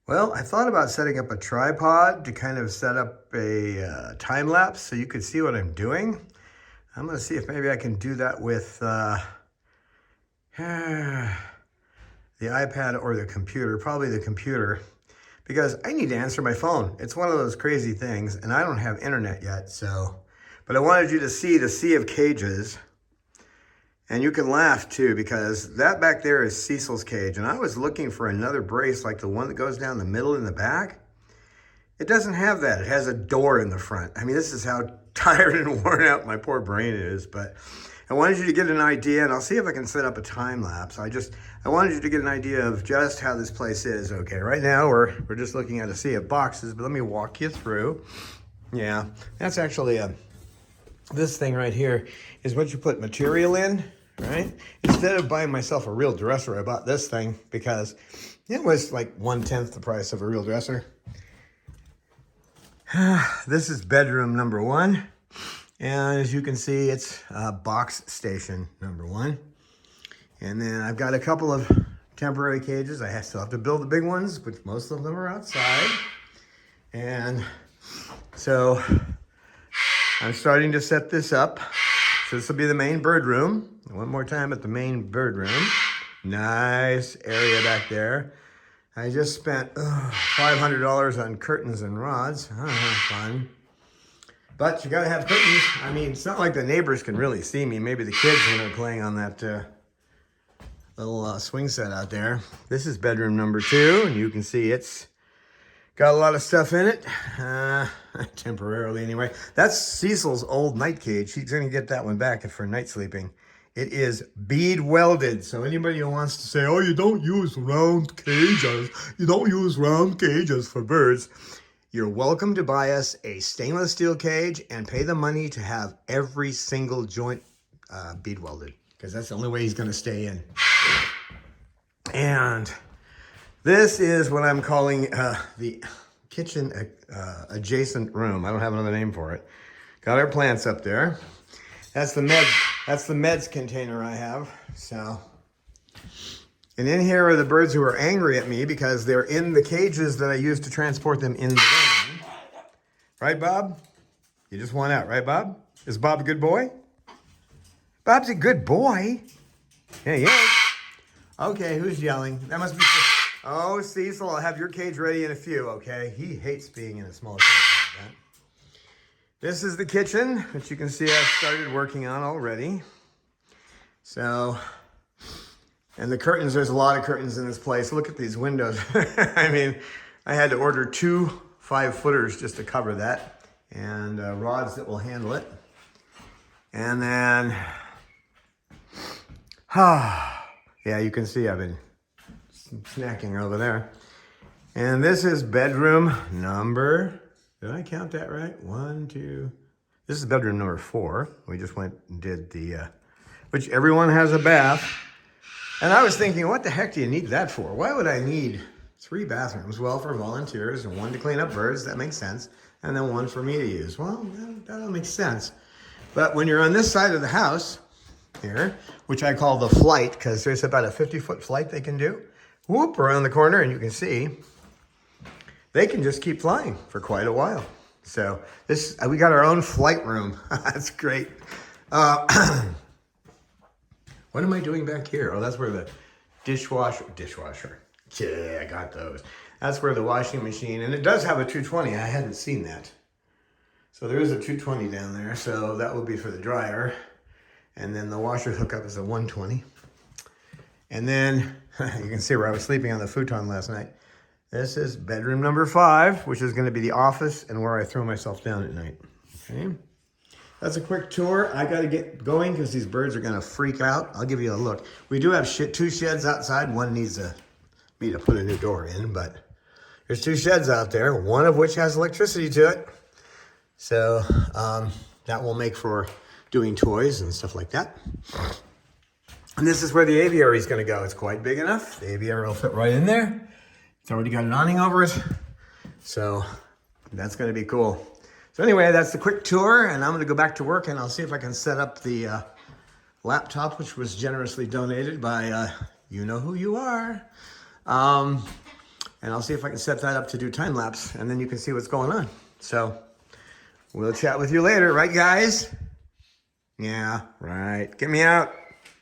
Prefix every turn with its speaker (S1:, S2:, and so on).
S1: Well, I thought about setting up a tripod to kind of set up a time lapse so you could see what I'm doing. I'm going to see if maybe I can do that with the iPad or the computer, probably the computer, because I need to answer my phone. It's one of those crazy things, and I don't have internet yet, but I wanted you to see the sea of cages. And you can laugh too, because that back there is Cecil's cage. And I was looking for another brace like the one that goes down the middle in the back. It doesn't have that. It has a door in the front. I mean, this is how tired and worn out my poor brain is. But I wanted you to get an idea, and I'll see if I can set up a time lapse. I wanted you to get an idea of just how this place is. Okay, right now we're just looking at a sea of boxes, but let me walk you through. Yeah, that's actually this thing right here is what you put material in. Right? Instead of buying myself a real dresser, I bought this thing because it was like 1/10 the price of a real dresser. This is bedroom number 1. And as you can see, it's box station number 1. And then I've got a couple of temporary cages. I still have to build the big ones, which most of them are outside. And so I'm starting to set this up. So this will be the main bird room. One more time at the main bird room. Nice area back there. I just spent $500 on curtains and rods. Fun. But you gotta have curtains. I mean, it's not like the neighbors can really see me. Maybe the kids when they're playing on that little swing set out there. This is bedroom number 2, and you can see it's got a lot of stuff in it, temporarily anyway. That's Cecil's old night cage. He's gonna get that one back for night sleeping. It is bead welded, so anybody who wants to say, oh, you don't use round cages for birds, you're welcome to buy us a stainless steel cage and pay the money to have every single joint bead welded, because that's the only way he's gonna stay in. And this is what I'm calling the kitchen adjacent room. I don't have another name for it. Got our plants up there. That's the meds container I have. So, and in here are the birds who are angry at me because they're in the cages that I used to transport them in the van. Right, Bob? You just want out, right, Bob? Is Bob a good boy? Bob's a good boy. Yeah, he is. Okay, who's yelling? That must be... Oh, Cecil, I'll have your cage ready in a few, okay? He hates being in a small cage like that. This is the kitchen, which you can see I've started working on already. So, and the curtains, there's a lot of curtains in this place. Look at these windows. I mean, I had to order 2 5-footers just to cover that, and rods that will handle it. And then, yeah, you can see I've been snacking over there. And this is bedroom number, did I count that right? 1, 2, this is bedroom number 4. We just went and did the, which everyone has a bath. And I was thinking, what the heck do you need that for? Why would I need 3 bathrooms? Well, for volunteers, and 1 to clean up birds, that makes sense. And then 1 for me to use. Well, that'll make sense. But when you're on this side of the house here, which I call the flight, because there's about a 50-foot flight they can do. Whoop, around the corner, and you can see they can just keep flying for quite a while. So this, we got our own flight room. That's great. What am I doing back here? Oh, that's where the dishwasher. Yeah, I got those. That's where the washing machine, and it does have a 220. I hadn't seen that. So there is a 220 down there. So that will be for the dryer. And then the washer hookup is a 120. And then you can see where I was sleeping on the futon last night. This is bedroom number 5, which is going to be the office and where I throw myself down at night. Okay. That's a quick tour. I got to get going because these birds are going to freak out. I'll give you a look. We do have 2 sheds outside. One needs me to put a new door in, but there's 2 sheds out there, one of which has electricity to it. So that will make for doing toys and stuff like that. And this is where the aviary is going to go. It's quite big enough. The aviary will fit right in there. It's already got an awning over it. So that's going to be cool. So anyway, that's the quick tour, and I'm going to go back to work, and I'll see if I can set up the laptop, which was generously donated by you know who you are. And I'll see if I can set that up to do time lapse, and then you can see what's going on. So we'll chat with you later, right guys? Yeah, right. Get me out.